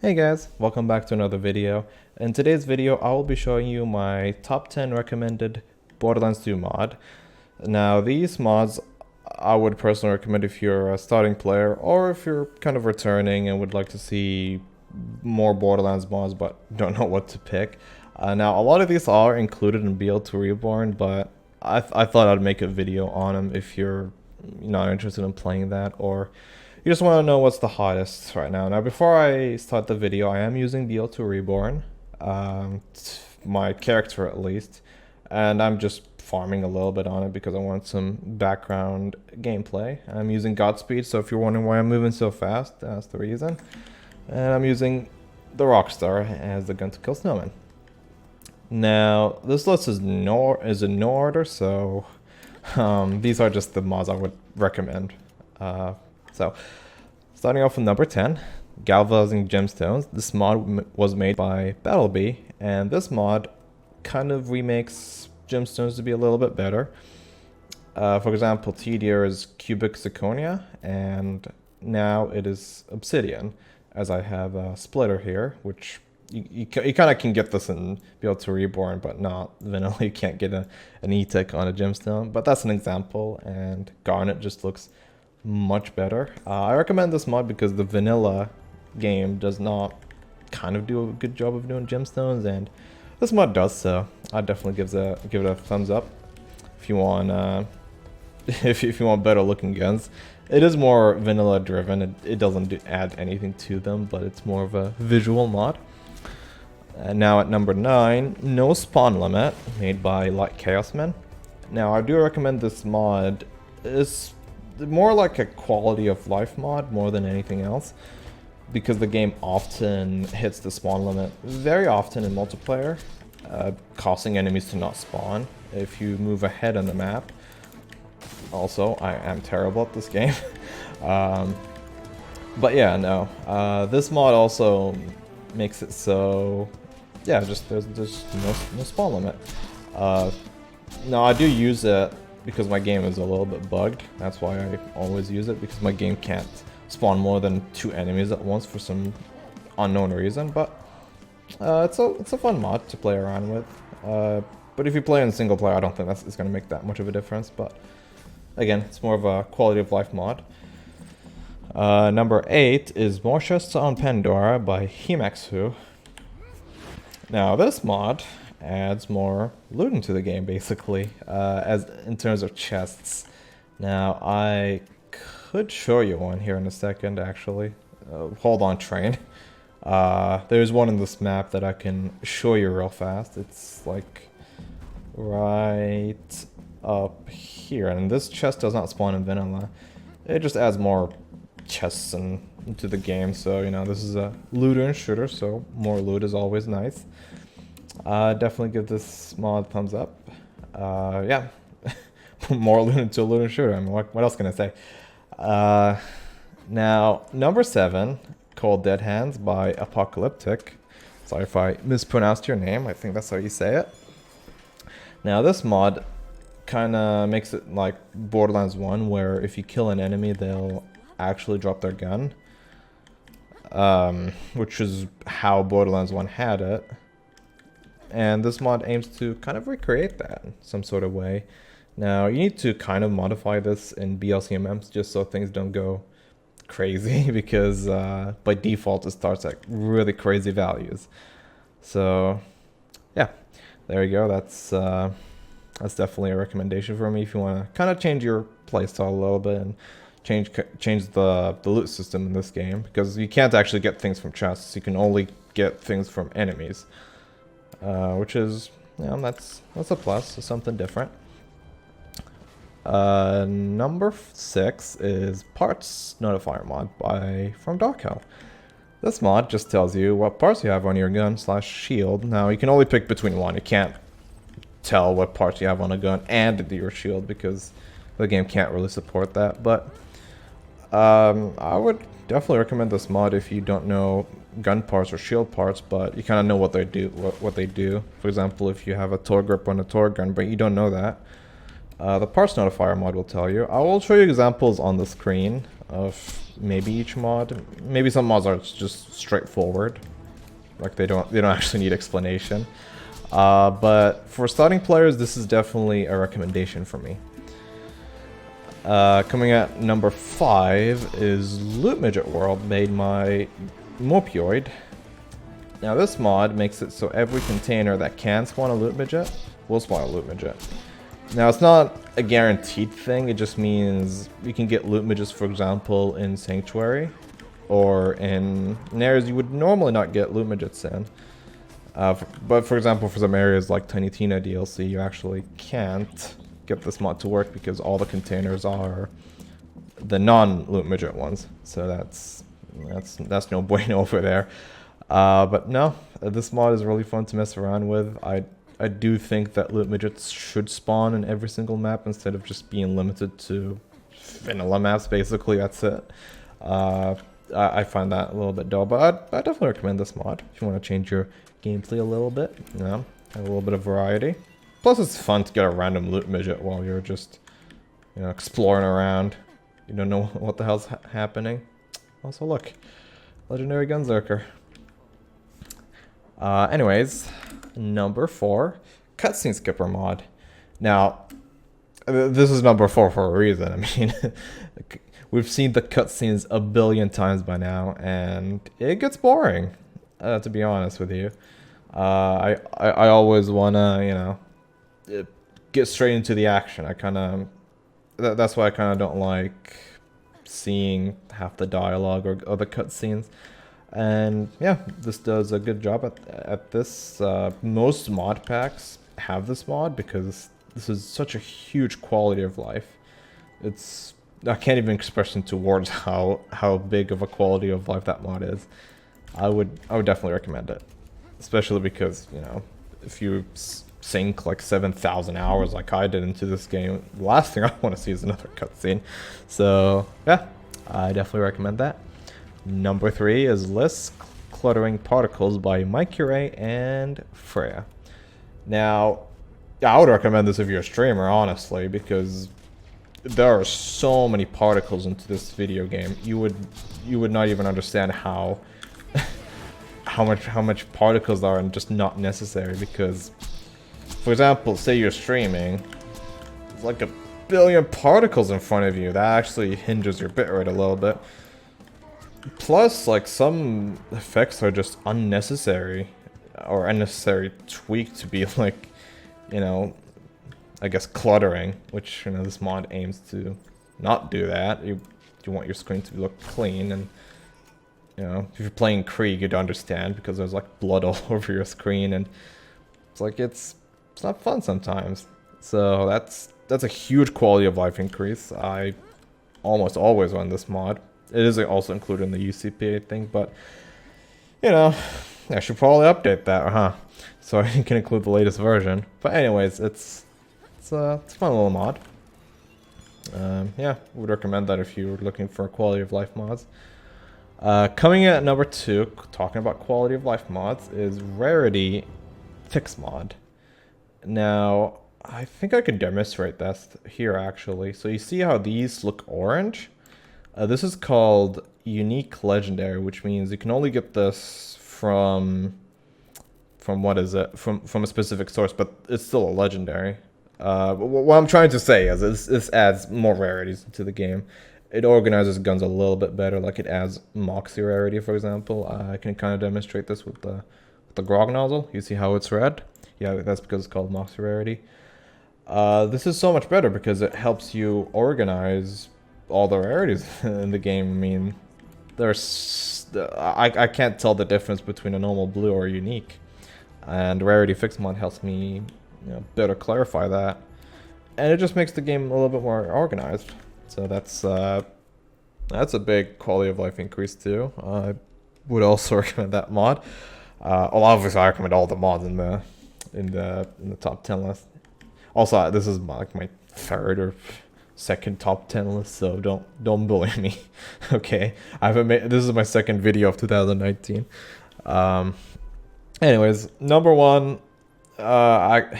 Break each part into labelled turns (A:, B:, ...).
A: Hey guys, welcome back to another video. In today's video, I will be showing you my top 10 recommended Borderlands 2 mod. Now, these mods I would personally recommend if you're a starting player or if you're kind of returning and would like to see more Borderlands mods but don't know what to pick. Now, a lot of these are included in BL2 Reborn, but I thought I'd make a video on them if you're not interested in playing that, or you just want to know what's the hottest right now. Now, before I start the video, I am using BL2 Reborn, my character at least, and I'm just farming a little bit on it because I want some background gameplay. I'm using Godspeed, so if you're wondering why I'm moving so fast, that's the reason. And I'm using the Rockstar as the gun to kill snowmen. Now, this list is in no order, so these are just the mods I would recommend. So, starting off with number 10, Galvanizing Gemstones. This mod was made by Battlebee, and this mod kind of remakes gemstones to be a little bit better. For example, TDR is cubic zirconia, and now it is obsidian, as I have a splitter here, which you kind of can get this in BL2 Reborn, but not vanilla. You can't get an E-Tech on a gemstone, but that's an example, and garnet just looks much better. I recommend this mod because the vanilla game does not kind of do a good job of doing gemstones, and this mod does, so I definitely give it a thumbs up if you want if you want better looking guns. It is more vanilla driven. It doesn't add anything to them, but it's more of a visual mod. And now at number 9, No Spawn Limit, made by LightChaosman. Now, I do recommend this mod. It's more like a quality of life mod more than anything else, because the game often hits the spawn limit very often in multiplayer, causing enemies to not spawn if you move ahead on the map. Also, I am terrible at this game. But yeah, no. This mod also makes it so, yeah, just there's no spawn limit. Now, I do use it because my game is a little bit bugged. That's why I always use it, because my game can't spawn more than 2 enemies at once for some unknown reason. But it's a fun mod to play around with. But if you play in single player, I don't think it's going to make that much of a difference. But again, it's more of a quality of life mod. Number 8 is More Chests on Pandora by Hemaxhu. Now, this mod adds more loot into the game, basically, as in terms of chests. Now, I could show you one here in a second, actually. Hold on, train. There's one in this map that I can show you real fast. It's like right up here, and this chest does not spawn in vanilla. It just adds more chests into the game, so, you know, this is a looter and shooter, so more loot is always nice. Definitely give this mod thumbs up. Yeah, more loot into a loot and shooter. I mean, what else can I say? Now, number 7, Cold Dead Hands by Apocalyptech. Sorry if I mispronounced your name. I think that's how you say it. Now, this mod kind of makes it like Borderlands 1, where if you kill an enemy, they'll actually drop their gun. Which is how Borderlands 1 had it. And this mod aims to kind of recreate that in some sort of way. Now, you need to kind of modify this in BLCMMs just so things don't go crazy, because by default it starts at really crazy values. So, yeah, there you go. That's definitely a recommendation for me if you want to kind of change your playstyle a little bit and change the loot system in this game, because you can't actually get things from chests. You can only get things from enemies. Which is, you know, that's a plus. It's something different. Number 6 is Parts Notifier Mod by FromDarkHell. This mod just tells you what parts you have on your gun / shield. Now, you can only pick between one. You can't tell what parts you have on a gun and your shield, because the game can't really support that. But I would definitely recommend this mod if you don't know gun parts or shield parts, but you kind of know what they do. For example, if you have a Tor grip on a Tor gun, but you don't know that, the Parts Notifier mod will tell you. I will show you examples on the screen of maybe each mod. Maybe some mods are just straightforward, like they don't actually need explanation. But for starting players, this is definitely a recommendation for me. Coming at number 5 is Midget World, made by Mopioid. Now this mod makes it so every container that can spawn a loot midget will spawn a loot midget. Now it's not a guaranteed thing, it just means you can get loot midgets, for example, in Sanctuary, or in areas you would normally not get loot midgets in. But for example, for some areas like Tiny Tina DLC, you actually can't get this mod to work because all the containers are the non-loot midget ones. So that's no bueno over there. But no, this mod is really fun to mess around with. I do think that loot midgets should spawn in every single map instead of just being limited to vanilla maps, basically. That's it. I find that a little bit dull, but I definitely recommend this mod if you want to change your gameplay a little bit. You know, have a little bit of variety. Plus, it's fun to get a random loot midget while you're just, you know, exploring around. You don't know what the hell's happening. Also, look, legendary Gunzerker. Anyways, number 4, cutscene skipper mod. Now, this is number 4 for a reason. I mean, we've seen the cutscenes a billion times by now, and it gets boring, to be honest with you. I always wanna, you know, get straight into the action. That's why I kind of don't like seeing half the dialogue or other cutscenes. And yeah, this does a good job at this. Most mod packs have this mod because this is such a huge quality of life. I can't even express into words how big of a quality of life that mod is. I would definitely recommend it, especially because, you know, if you sink like 7,000 hours like I did into this game, the last thing I want to see is another cutscene. So yeah, I definitely recommend that. Number 3 is List Cluttering Particles by MikeyRay and Freya. Now, I would recommend this if you're a streamer, honestly, because there are so many particles into this video game. You would not even understand how much particles are and just not necessary. Because, for example, say you're streaming, there's like a billion particles in front of you. That actually hinders your bitrate a little bit. Plus, like, some effects are just unnecessary, or unnecessary tweak to be like, you know, I guess cluttering, which, you know, this mod aims to not do that. You want your screen to look clean, and, you know, if you're playing Krieg, you'd understand because there's like blood all over your screen, and it's like it's not fun sometimes. So that's a huge quality of life increase. I almost always run this mod. It is also included in the UCP, I think, but, you know, I should probably update that, huh? So I can include the latest version. But anyways, it's a fun little mod. Yeah, would recommend that if you're looking for quality of life mods. Coming in at number 2, talking about quality of life mods, is Rarity Fix Mod. Now, I think I can demonstrate this here, actually. So you see how these look orange? This is called Unique Legendary, which means you can only get this from what is it? From a specific source, but it's still a legendary. What I'm trying to say is this adds more rarities to the game. It organizes guns a little bit better, like it adds Moxie rarity, for example. I can kind of demonstrate this with the Grog nozzle. You see how it's red? Yeah, that's because it's called Moxie rarity. This is so much better because it helps you organize all the rarities in the game. I mean, I can't tell the difference between a normal blue or a unique, and Rarity Fix Mod helps me, you know, better clarify that, and it just makes the game a little bit more organized. So that's a big quality of life increase too. I would also recommend that mod. Obviously, I recommend all the mods in the top 10 list. Also, this is like my 3rd or 2nd top 10 list, so don't bully me. Okay, this is my 2nd video of 2019. Anyways, number 1, I'm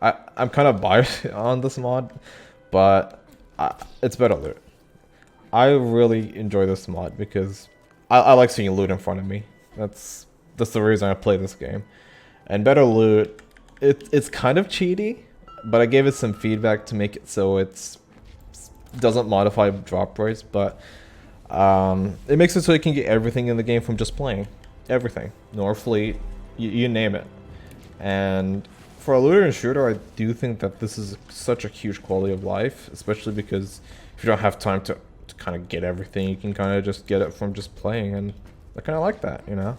A: kind of biased on this mod, but it's better loot. I really enjoy this mod because I like seeing loot in front of me. That's the reason I play this game. And better loot, it's kind of cheaty, but I gave it some feedback to make it so it's doesn't modify drop rates, but it makes it so you can get everything in the game from just playing. Everything. Nor fleet, you name it. And for a looter and shooter, I do think that this is such a huge quality of life, especially because if you don't have time to kind of get everything, you can kind of just get it from just playing, and I kind of like that, you know?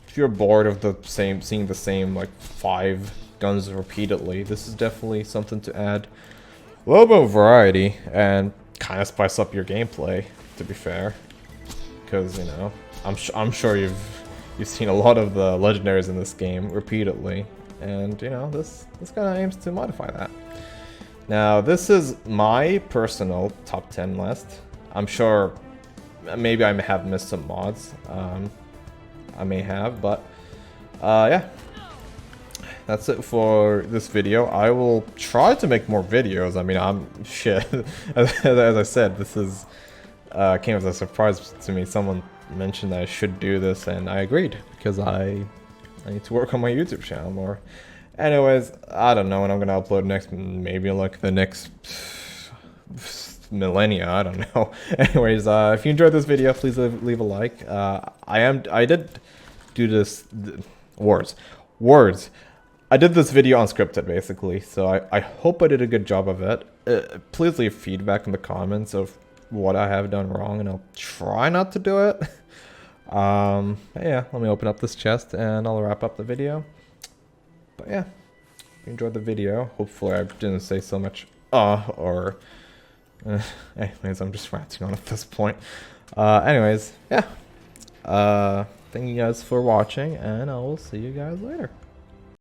A: If you're bored of seeing the same like 5 guns repeatedly, this is definitely something to add a little bit of variety and kind of spice up your gameplay, to be fair, because, you know, I'm sure you've seen a lot of the legendaries in this game repeatedly, and, you know, this kind of aims to modify that. Now, this is my personal top 10 list. I'm sure maybe I may have missed some mods. I may have, but yeah. That's it for this video. I will try to make more videos. I mean, shit. As I said, this is came as a surprise to me. Someone mentioned that I should do this, and I agreed because I need to work on my YouTube channel more. Anyways, I don't know when I'm gonna upload next. Maybe like the next millennia. I don't know. Anyways, if you enjoyed this video, please leave a like. I did do this words. I did this video unscripted, basically, so I hope I did a good job of it. Please leave feedback in the comments of what I have done wrong, and I'll try not to do it. Yeah, let me open up this chest, and I'll wrap up the video. But yeah, if you enjoyed the video, hopefully I didn't say so much or... anyways, I'm just ranting on at this point. Anyways, yeah. Thank you guys for watching, and I will see you guys later.